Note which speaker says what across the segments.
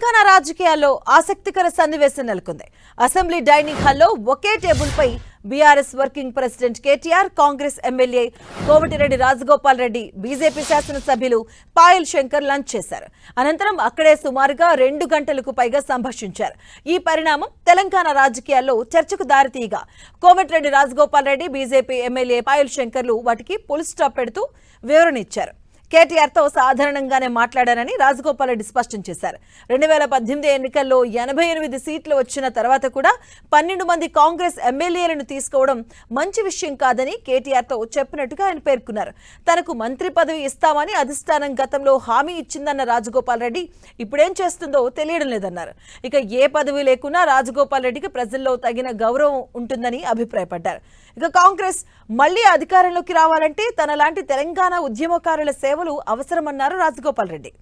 Speaker 1: తెలంగాణ రాజకీయాల్లో ఆసక్తికర సన్నివేశం నెలకొంది. అసెంబ్లీ డైనింగ్ హాల్లో ఒకే టేబుల్ పై BRS working president KTR, Congress MLA Komatireddy Rajagopal Reddy, BJP శాసనసభ్యులు పాయల్ శంకర్ లంచ్ చేశారు. అనంతరం అక్కడే సుమారుగా 2 గంటలకు పైగా సంభాషించారు. ఈ పరిణామం తెలంగాణ రాజకీయాల్లో చర్చకు దారితీయగా కోమటిరెడ్డి రాజగోపాల్ రెడ్డి, బీజేపీ ఎమ్మెల్యే పాయల్ శంకర్లు వాటికి ఫుల్ స్టాప్ పెడుతూ వివరణ ఇచ్చారు. కేటీఆర్తో సాధారణంగానే మాట్లాడారని రాజగోపాల్ రెడ్డి స్పష్టం చేశారు. 2018 ఎన్నికల్లో 88 సీట్లు వచ్చిన తర్వాత కూడా 12 మంది కాంగ్రెస్ ఎమ్మెల్యేలను తీసుకోవడం మంచి విషయం కాదని కేటీఆర్తో చెప్పినట్టుగా ఆయన పేర్కొన్నారు. తనకు మంత్రి పదవి ఇస్తామని అధిష్టానం గతంలో హామీ ఇచ్చిందన్న రాజగోపాల్ రెడ్డి ఇప్పుడేం చేస్తుందో తెలియడం లేదన్నారు. ఇక ఏ పదవి లేకున్నా రాజగోపాల్ రెడ్డికి ప్రజల్లో తగిన గౌరవం ఉంటుందని అభిప్రాయపడ్డారు. ఇక కాంగ్రెస్ మళ్లీ అధికారంలోకి రావాలంటే తనలాంటి తెలంగాణ ఉద్యమకారుల సేవలు అవసరమన్నారు రాజగోపాల్ రెడ్డి.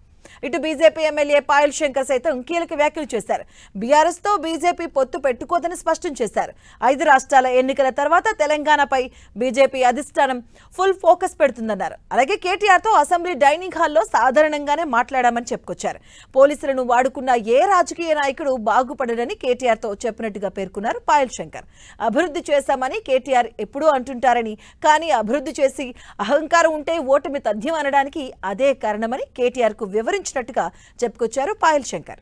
Speaker 1: ఇటు బీజేపీ ఎమ్మెల్యే పాయల్ శంకర్ సైతం కీలక వ్యాఖ్యలు చేశారు. బీఆర్ఎస్ తో బీజేపీ పొత్తు పెట్టుకోదని స్పష్టం చేశారు. 5 రాష్ట్రాల ఎన్నికల తర్వాత తెలంగాణపై బీజేపీ అధిష్టానం ఫుల్ ఫోకస్ పెడుతుందన్నారు. అలాగే కేటీఆర్ తో అసెంబ్లీ డైనింగ్ హాల్లో సాధారణంగానే మాట్లాడామని చెప్పుకొచ్చారు. పోలీసులను వాడుకున్న ఏ రాజకీయ నాయకుడు బాగుపడరని కేటీఆర్ తో చెప్పినట్టుగా పేర్కొన్నారు పాయల్ శంకర్. అభివృద్ధి చేశామని కేటీఆర్ ఎప్పుడూ అంటుంటారని, కానీ అభివృద్ధి చేసి అహంకారం ఉంటే ఓటమి తథ్యం అనడానికి అదే కారణమని కేటీఆర్ కు వివరించినట్టుగా చెప్పుకొచ్చారు పాయల్ శంకర్.